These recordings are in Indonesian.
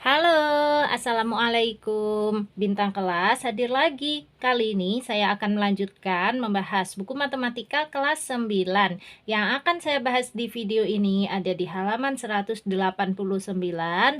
Halo, Assalamualaikum. Bintang kelas hadir lagi. Kali ini saya akan melanjutkan membahas buku matematika kelas 9. Yang akan saya bahas di video ini ada di halaman 189,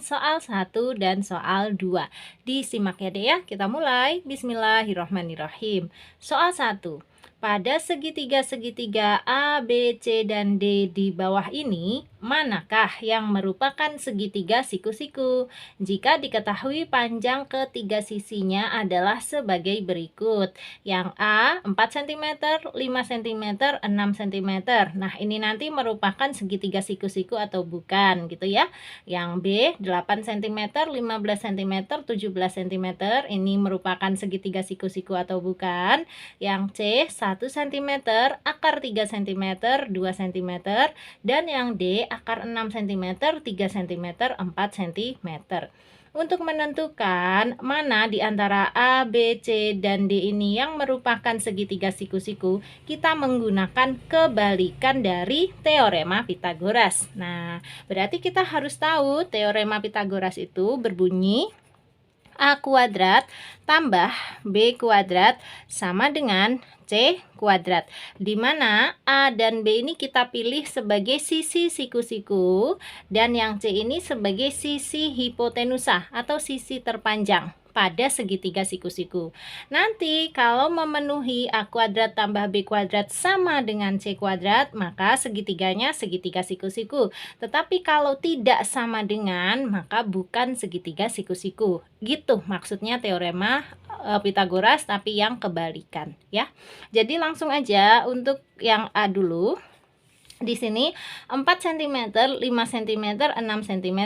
soal 1 dan soal 2. Disimak ya deh ya, kita mulai. Bismillahirrahmanirrahim. Soal 1. Pada segitiga-segitiga A, B, C, dan D di bawah ini, manakah yang merupakan segitiga siku-siku? Jika diketahui panjang ketiga sisinya adalah sebagai berikut. Yang A 4 cm, 5 cm, 6 cm. Nah, ini nanti merupakan segitiga siku-siku atau bukan gitu ya. Yang B 8 cm, 15 cm, 17 cm. Ini merupakan segitiga siku-siku atau bukan. Yang C 1 cm, akar 3 cm, 2 cm. Dan yang D akar 6 cm, 3 cm, 4 cm. Untuk menentukan mana di antara A, B, C, dan D ini yang merupakan segitiga siku-siku, kita menggunakan kebalikan dari teorema Pythagoras. Nah, berarti kita harus tahu teorema Pythagoras itu berbunyi A kuadrat tambah B kuadrat sama dengan C kuadrat, di mana A dan B ini kita pilih sebagai sisi siku-siku dan yang C ini sebagai sisi hipotenusa atau sisi terpanjang pada segitiga siku-siku. Nanti kalau memenuhi A kuadrat tambah B kuadrat sama dengan C kuadrat, maka segitiganya segitiga siku-siku. Tetapi kalau tidak sama dengan, maka bukan segitiga siku-siku. Gitu maksudnya teorema Pythagoras, tapi yang kebalikan ya. Jadi langsung aja untuk yang A dulu. Di sini 4 cm, 5 cm, 6 cm.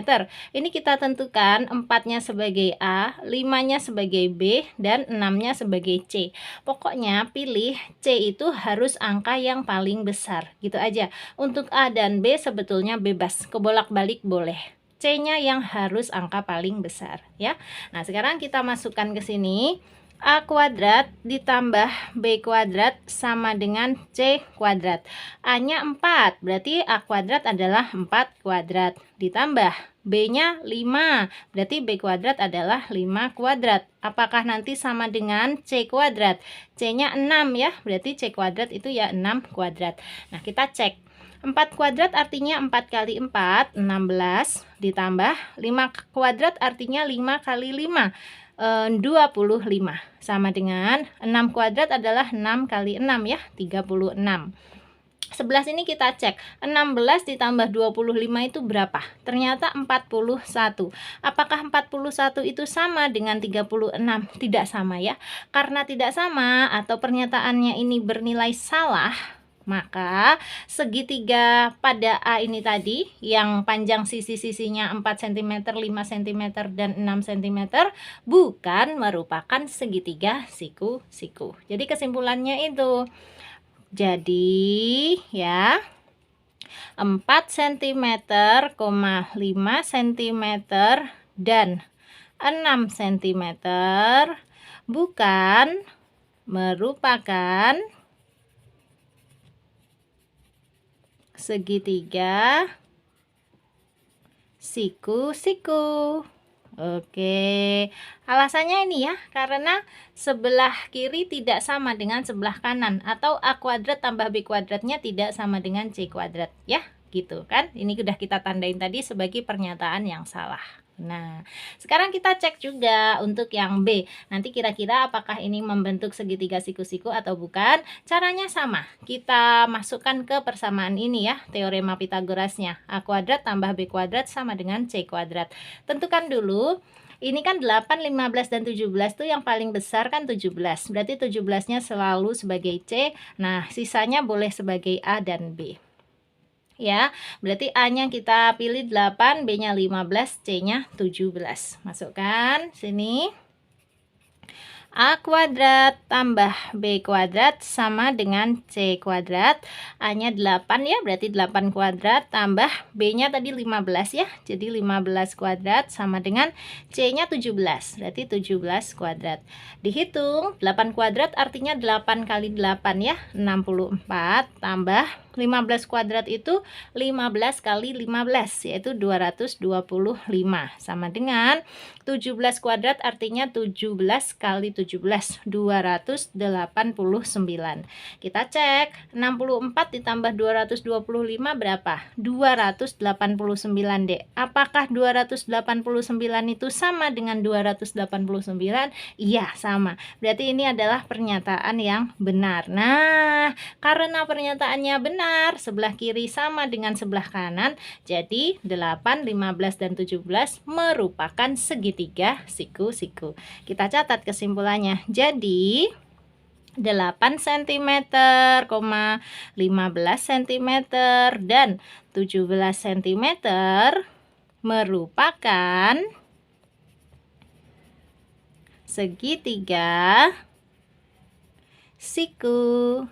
Ini kita tentukan 4-nya sebagai A, 5-nya sebagai B, dan 6-nya sebagai C. Pokoknya pilih C itu harus angka yang paling besar. Gitu aja. Untuk A dan B sebetulnya bebas, kebolak-balik boleh. C-nya yang harus angka paling besar ya. Nah, sekarang kita masukkan ke sini. A kuadrat ditambah B kuadrat sama dengan C kuadrat. A-nya 4, berarti A kuadrat adalah 4 kuadrat. Ditambah B-nya 5, berarti B kuadrat adalah 5 kuadrat. Apakah nanti sama dengan C kuadrat? C-nya 6 ya, berarti C kuadrat itu ya 6 kuadrat. Nah, kita cek. 4 kuadrat artinya 4 kali 4, 16. Ditambah 5 kuadrat artinya 5 kali 5. 25 sama dengan 6 kuadrat adalah 6 kali 6 ya, 36. 11 ini kita cek, 16 ditambah 25 itu berapa? Ternyata 41. Apakah 41 itu sama dengan 36? Tidak sama ya. Karena tidak sama atau pernyataannya ini bernilai salah, maka segitiga pada A ini tadi yang panjang sisi-sisinya 4 cm, 5 cm, dan 6 cm bukan merupakan segitiga siku-siku. Jadi kesimpulannya itu. Jadi ya 4 cm, 5 cm, dan 6 cm bukan merupakan segitiga siku-siku. Oke, alasannya ini ya, karena sebelah kiri tidak sama dengan sebelah kanan, atau A kuadrat tambah B kuadratnya tidak sama dengan C kuadrat ya, gitu kan. Ini sudah kita tandain tadi sebagai pernyataan yang salah. Nah, sekarang kita cek juga untuk yang B. Nanti kira-kira apakah ini membentuk segitiga siku-siku atau bukan? Caranya sama. Kita masukkan ke persamaan ini ya, teorema Pythagorasnya. A kuadrat tambah B kuadrat sama dengan C kuadrat. Tentukan dulu. Ini kan 8, 15, dan 17 tuh yang paling besar kan 17. Berarti 17-nya selalu sebagai C. Nah, sisanya boleh sebagai A dan B. Ya, berarti A-nya kita pilih 8, B-nya 15, C-nya 17. Masukkan sini. A kuadrat tambah B kuadrat sama dengan C kuadrat. A-nya 8 ya, berarti 8 kuadrat tambah B-nya tadi 15 ya. Jadi 15 kuadrat sama dengan C-nya 17. Berarti 17 kuadrat. Dihitung 8 kuadrat artinya 8 kali 8 ya, 64 tambah 15 kuadrat itu 15 kali 15, yaitu 225. Sama dengan 17 kuadrat artinya 17 kali 17, 289. Kita cek, 64 ditambah 225 berapa? 289, Dek. Apakah 289 itu sama dengan 289? Iya, sama. Berarti ini adalah pernyataan yang benar. Nah, karena pernyataannya benar, sebelah kiri sama dengan sebelah kanan, jadi 8, 15, dan 17 merupakan segitiga siku-siku. Kita catat kesimpulannya. Jadi 8 cm, 15 cm, dan 17 cm merupakan segitiga siku-siku.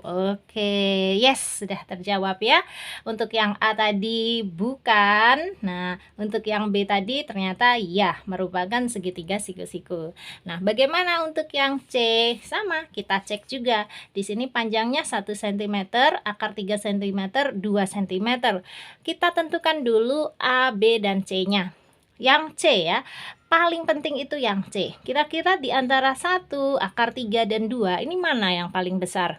Oke, yes, sudah terjawab ya. Untuk yang A tadi bukan. Nah, untuk yang B tadi ternyata ya, merupakan segitiga siku-siku. Nah, bagaimana untuk yang C? Sama, kita cek juga. Di sini panjangnya 1 cm, akar 3 cm, 2 cm. Kita tentukan dulu A, B, dan C-nya. Yang C ya, paling penting itu yang C. Kira-kira di antara 1, akar 3, dan 2, ini mana yang paling besar?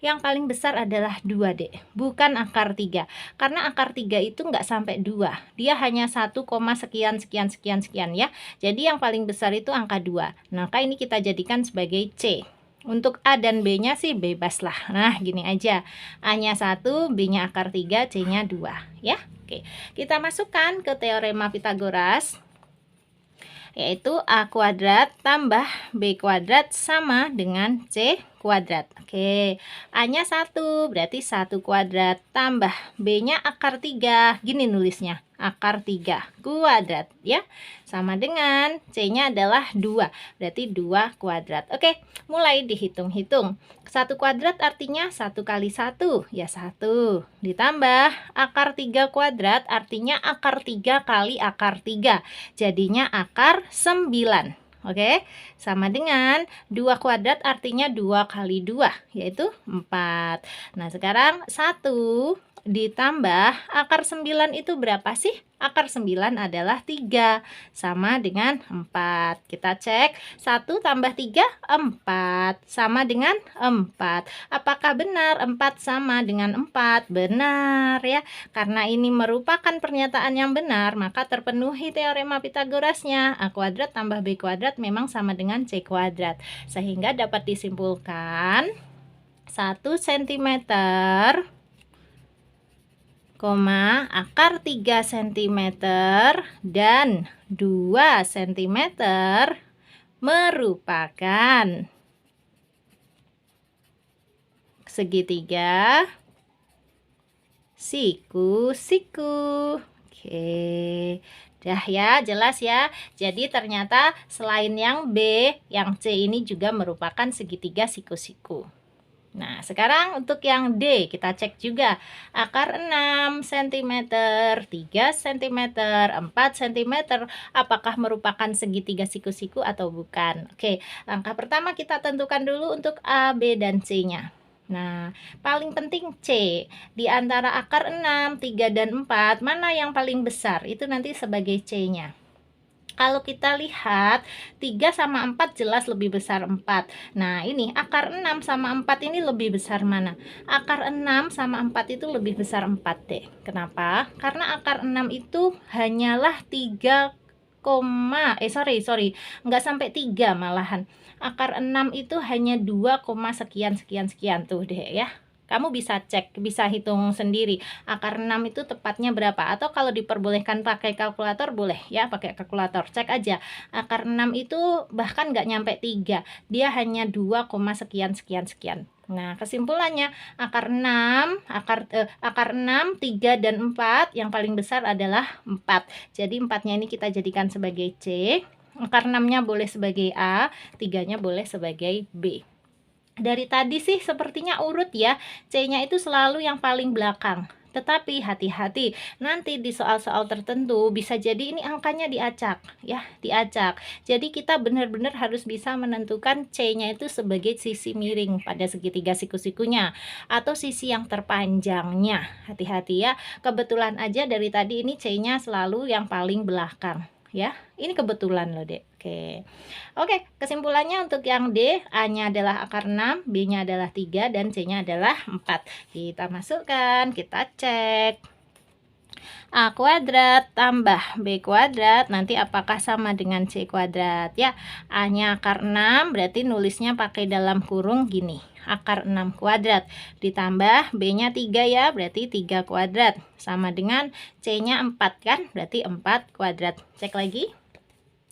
Yang paling besar adalah 2, Dek, bukan akar 3. Karena akar 3 itu nggak sampai 2. Dia hanya 1, sekian, sekian, sekian, sekian ya. Jadi yang paling besar itu angka 2. Maka ini kita jadikan sebagai C. Untuk A dan B-nya sih bebas lah. Nah, gini aja. A-nya 1, B-nya akar 3, C-nya 2 ya. Oke, kita masukkan ke teorema Pythagoras, yaitu A kuadrat tambah B kuadrat sama dengan C kuadrat. Oke, A-nya 1, berarti 1 kuadrat tambah B-nya akar 3. Gini nulisnya, akar 3 kuadrat ya. Sama dengan C-nya adalah 2, berarti 2 kuadrat. Oke, mulai dihitung-hitung. 1 kuadrat artinya 1 kali 1, ya 1. Ditambah akar 3 kuadrat artinya akar 3 kali akar 3. Jadinya akar 9. Oke, sama dengan 2 kuadrat artinya 2 kali 2, yaitu 4. Nah, sekarang 1 ditambah akar 9 itu berapa sih? Akar 9 adalah 3, sama dengan 4. Kita cek, 1 tambah 3, 4, sama dengan 4. Apakah benar 4 sama dengan 4? Benar ya. Karena ini merupakan pernyataan yang benar, maka terpenuhi teorema Pythagorasnya. A kuadrat tambah B kuadrat memang sama dengan C kuadrat. Sehingga dapat disimpulkan 1 cm, akar 3 cm dan 2 cm merupakan segitiga siku-siku. Oke, dah ya, jelas ya. Jadi ternyata selain yang B, yang C ini juga merupakan segitiga siku-siku. Nah, sekarang untuk yang D, kita cek juga. Akar 6 cm, 3 cm, 4 cm, apakah merupakan segitiga siku-siku atau bukan? Oke, langkah pertama kita tentukan dulu untuk A, B, dan C-nya. Nah, paling penting C. Di antara akar 6, 3, dan 4, mana yang paling besar? Itu nanti sebagai C-nya. Kalau kita lihat 3 sama 4 jelas lebih besar 4. Nah, ini akar 6 sama 4 ini lebih besar mana? Akar 6 sama 4 itu lebih besar 4, deh. Kenapa? Karena akar 6 itu hanyalah 3, nggak sampai 3 malahan. Akar 6 itu hanya 2, sekian sekian sekian tuh deh ya. Kamu bisa cek, bisa hitung sendiri akar 6 itu tepatnya berapa. Atau kalau diperbolehkan pakai kalkulator, boleh ya pakai kalkulator. Cek aja, akar 6 itu bahkan nggak nyampe 3. Dia hanya 2, sekian sekian sekian. Nah, kesimpulannya akar 6, akar 6, 3, dan 4 yang paling besar adalah 4. Jadi 4-nya ini kita jadikan sebagai C. Akar 6-nya boleh sebagai A, 3-nya boleh sebagai B. Dari tadi sih sepertinya urut ya, C-nya itu selalu yang paling belakang. Tetapi hati-hati, nanti di soal-soal tertentu bisa jadi ini angkanya diacak, ya, diacak. Jadi kita benar-benar harus bisa menentukan C-nya itu sebagai sisi miring pada segitiga siku-sikunya atau sisi yang terpanjangnya. Hati-hati ya. Kebetulan aja dari tadi ini C-nya selalu yang paling belakang, ya. Ini kebetulan loh, Dek. Oke, kesimpulannya untuk yang D, A-nya adalah akar 6, B-nya adalah 3, dan C-nya adalah 4. Kita masukkan, kita cek. A kuadrat tambah B kuadrat, nanti apakah sama dengan C kuadrat? Ya, A-nya akar 6, berarti nulisnya pakai dalam kurung gini. Akar 6 kuadrat. Ditambah B-nya 3 ya, berarti 3 kuadrat. Sama dengan C-nya 4 kan, berarti 4 kuadrat. Cek lagi.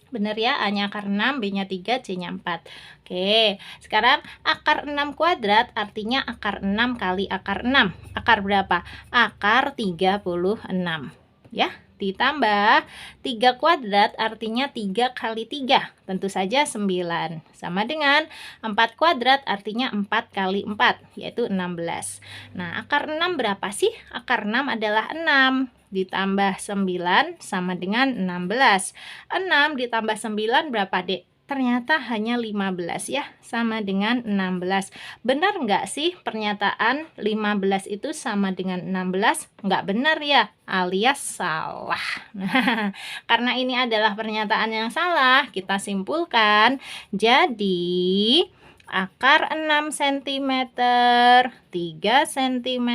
Bener ya, A-nya akar 6, B-nya 3, C-nya 4. Oke, sekarang akar 6 kuadrat artinya akar 6 kali akar 6. Akar berapa? Akar 36. Ya, ditambah 3 kuadrat artinya 3 kali 3. Tentu saja 9. Sama dengan 4 kuadrat artinya 4 kali 4, yaitu 16. Nah, akar 6 berapa sih? Akar 6 adalah 6. Ditambah 9 sama dengan 16. 6 ditambah 9 berapa, Dek? Ternyata hanya 15 ya, sama dengan 16. Benar nggak sih pernyataan 15 itu sama dengan 16? Nggak benar ya, alias salah. Nah, karena ini adalah pernyataan yang salah, kita simpulkan. Jadi, akar 6 cm, 3 cm,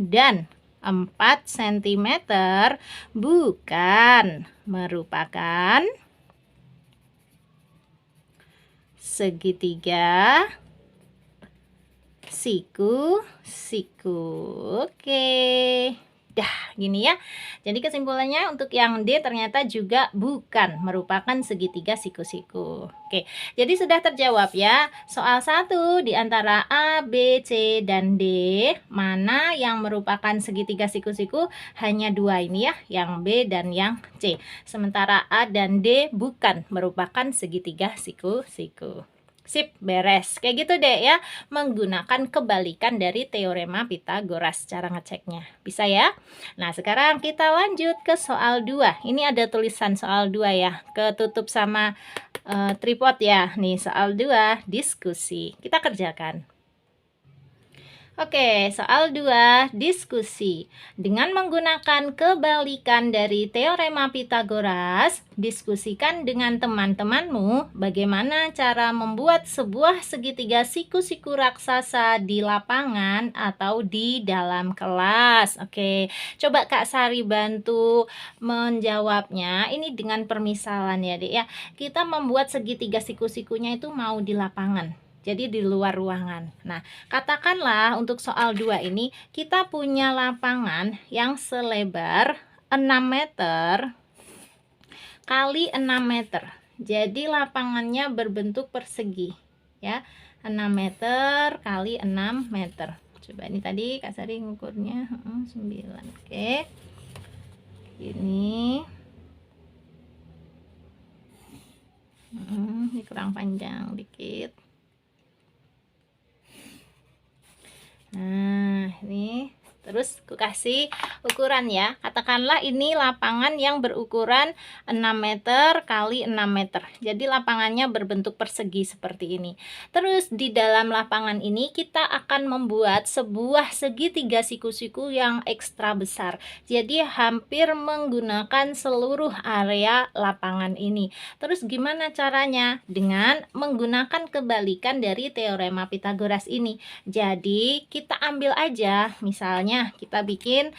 dan 4 cm bukan merupakan segitiga siku-siku. Oke. Dah, gini ya. Jadi kesimpulannya untuk yang D ternyata juga bukan merupakan segitiga siku-siku. Oke, jadi sudah terjawab ya. Soal 1 di antara A, B, C, dan D, mana yang merupakan segitiga siku-siku? Hanya 2 ini ya, yang B dan yang C. Sementara A dan D bukan merupakan segitiga siku-siku. Sip, beres. Kayak gitu deh ya, menggunakan kebalikan dari teorema Pitagoras cara ngeceknya. Bisa ya? Nah, sekarang kita lanjut ke soal 2. Ini ada tulisan soal 2 ya, ketutup sama tripod ya. Nih, soal 2, diskusi. Kita kerjakan. Oke, soal 2, diskusi. Dengan menggunakan kebalikan dari teorema Pitagoras, diskusikan dengan teman-temanmu bagaimana cara membuat sebuah segitiga siku-siku raksasa di lapangan atau di dalam kelas. Oke, coba Kak Sari bantu menjawabnya. Ini dengan permisalan ya, Dek ya. Kita membuat segitiga siku-sikunya itu mau di lapangan. Jadi di luar ruangan. Nah, katakanlah untuk soal 2 ini kita punya lapangan yang selebar 6 meter kali 6 meter. Jadi lapangannya berbentuk persegi ya. 6 meter kali 6 meter. Coba ini tadi Kak Sari ngukurnya 9. Oke. Ini kurang panjang dikit. Nah, ini terus aku kasih ukuran ya. Katakanlah ini lapangan yang berukuran 6 meter kali 6 meter. Jadi lapangannya berbentuk persegi seperti ini. Terus di dalam lapangan ini kita akan membuat sebuah segitiga siku-siku yang ekstra besar. Jadi hampir menggunakan seluruh area lapangan ini. Terus gimana caranya? Dengan menggunakan kebalikan dari teorema Pitagoras ini. Jadi kita ambil aja, misalnya kita bikin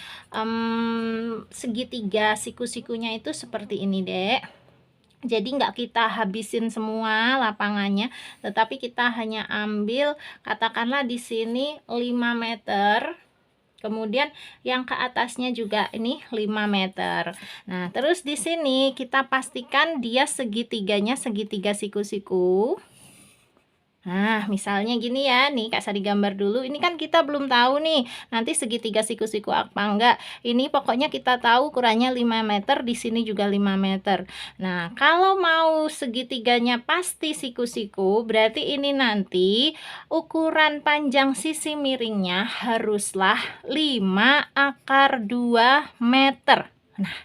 segitiga siku-sikunya itu seperti ini, Dek. Jadi nggak kita habisin semua lapangannya, tetapi kita hanya ambil katakanlah di sini 5 meter. Kemudian yang ke atasnya juga ini 5 meter. Nah, terus di sini kita pastikan dia segitiganya segitiga siku-siku. Nah, misalnya gini ya, nih Kak Sari gambar dulu. Ini kan kita belum tahu nih, nanti segitiga siku-siku apa enggak. Ini pokoknya kita tahu ukurannya 5 meter, di sini juga 5 meter. Nah, kalau mau segitiganya pasti siku-siku, berarti ini nanti ukuran panjang sisi miringnya haruslah 5 akar 2 meter. Nah,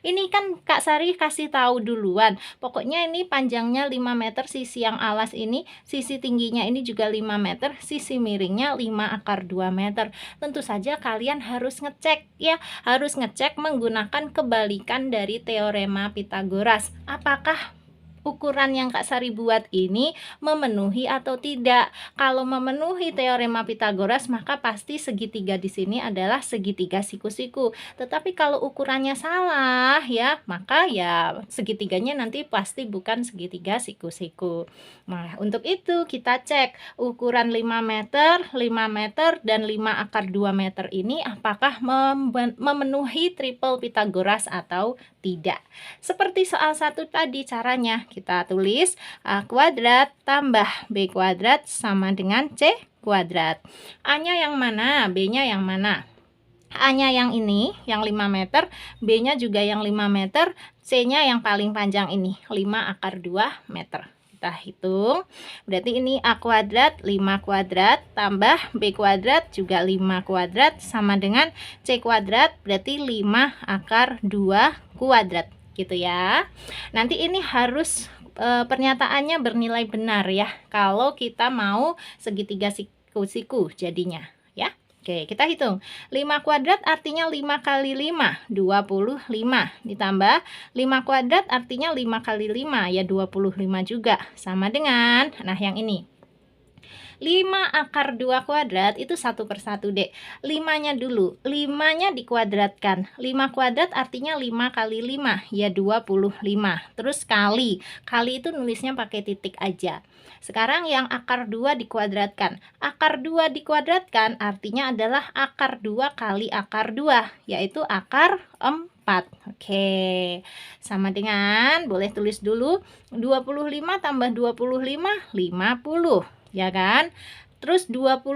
ini kan Kak Sari kasih tahu duluan. Pokoknya ini panjangnya 5 meter, sisi yang alas ini, sisi tingginya ini juga 5 meter, sisi miringnya 5 akar 2 meter. Tentu saja kalian harus ngecek ya, harus ngecek menggunakan kebalikan dari teorema Pitagoras. Apakah ukuran yang Kak Sari buat ini memenuhi atau tidak. Kalau memenuhi teorema Pitagoras, maka pasti segitiga di sini adalah segitiga siku-siku. Tetapi kalau ukurannya salah ya, maka ya segitiganya nanti pasti bukan segitiga siku-siku. Nah, untuk itu kita cek ukuran 5 meter, 5 meter dan 5 akar 2 meter ini apakah memenuhi triple Pitagoras atau tidak. Seperti soal 1 tadi caranya, kita tulis A kuadrat tambah B kuadrat sama dengan C kuadrat. A-nya yang mana? B-nya yang mana? A-nya yang ini, yang 5 meter, B-nya juga yang 5 meter, C-nya yang paling panjang ini, 5 akar 2 meter. Kita hitung, berarti ini A kuadrat 5 kuadrat tambah B kuadrat juga 5 kuadrat sama dengan C kuadrat, berarti 5 akar 2 kuadrat gitu ya. Nanti ini harus pernyataannya bernilai benar ya, kalau kita mau segitiga siku-siku jadinya ya. Oke, kita hitung. 5 kuadrat artinya 5 kali 5, 25. Ditambah 5 kuadrat artinya 5 kali 5, ya 25 juga. Sama dengan, nah yang ini. 5 akar 2 kuadrat itu 1 per 1 dek. 5-nya dulu, 5-nya dikuadratkan. 5 kuadrat artinya 5 kali 5, ya 25. Terus kali itu nulisnya pakai titik aja. Sekarang yang akar 2 dikuadratkan. Akar 2 dikuadratkan artinya adalah akar 2 kali akar 2, yaitu akar 4. Oke, sama dengan, boleh tulis dulu, 25 tambah 25, 50. Ya kan? Terus 25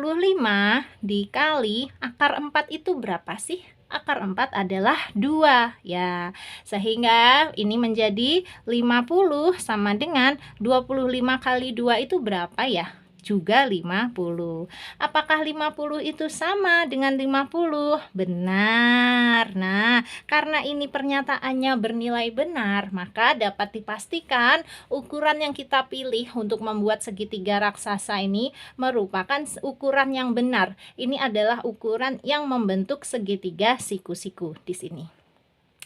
dikali akar 4 itu berapa sih? Akar 4 adalah 2 ya. Sehingga ini menjadi 50 sama dengan 25 kali 2 itu berapa ya? Juga 50. Apakah 50 itu sama dengan 50? Benar. Nah, karena ini pernyataannya bernilai benar, maka dapat dipastikan ukuran yang kita pilih untuk membuat segitiga raksasa ini merupakan ukuran yang benar. Ini adalah ukuran yang membentuk segitiga siku-siku di sini.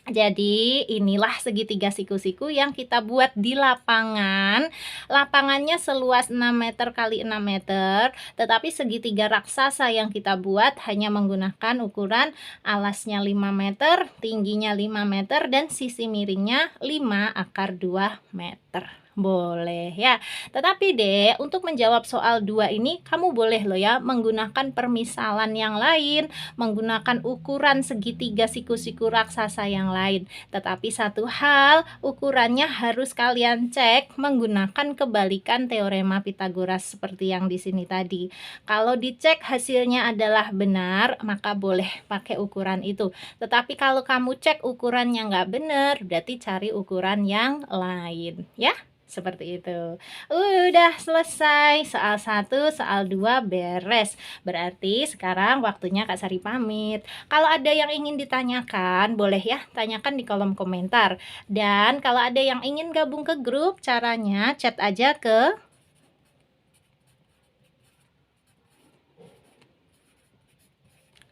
Jadi inilah segitiga siku-siku yang kita buat di lapangan. Lapangannya seluas 6 meter kali 6 meter, tetapi segitiga raksasa yang kita buat hanya menggunakan ukuran alasnya 5 meter, tingginya 5 meter, dan sisi miringnya 5 akar 2 meter. Boleh ya. Tetapi deh, untuk menjawab soal 2 ini kamu boleh loh ya menggunakan permisalan yang lain, menggunakan ukuran segitiga siku-siku raksasa yang lain. Tetapi satu hal, ukurannya harus kalian cek menggunakan kebalikan teorema Pitagoras seperti yang di sini tadi. Kalau dicek hasilnya adalah benar, maka boleh pakai ukuran itu. Tetapi kalau kamu cek ukurannya nggak benar, berarti cari ukuran yang lain ya. Seperti itu. Udah selesai soal 1, soal 2 beres. Berarti sekarang waktunya Kak Sari pamit. Kalau ada yang ingin ditanyakan, boleh ya tanyakan di kolom komentar. Dan kalau ada yang ingin gabung ke grup, caranya chat aja ke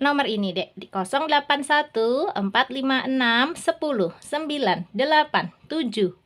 nomor ini dek, di 081 456 10 98 70.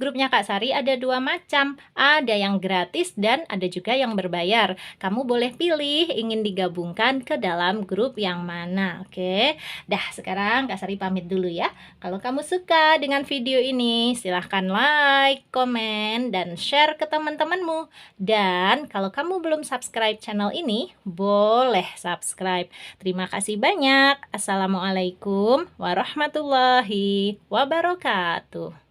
Grupnya Kak Sari ada 2 macam, ada yang gratis dan ada juga yang berbayar. Kamu boleh pilih ingin digabungkan ke dalam grup yang mana. Oke, dah sekarang Kak Sari pamit dulu ya. Kalau kamu suka dengan video ini, silahkan like, komen, dan share ke teman-temanmu. Dan kalau kamu belum subscribe channel ini, boleh subscribe. Terima kasih banyak. Assalamualaikum warahmatullahi wabarakatuh.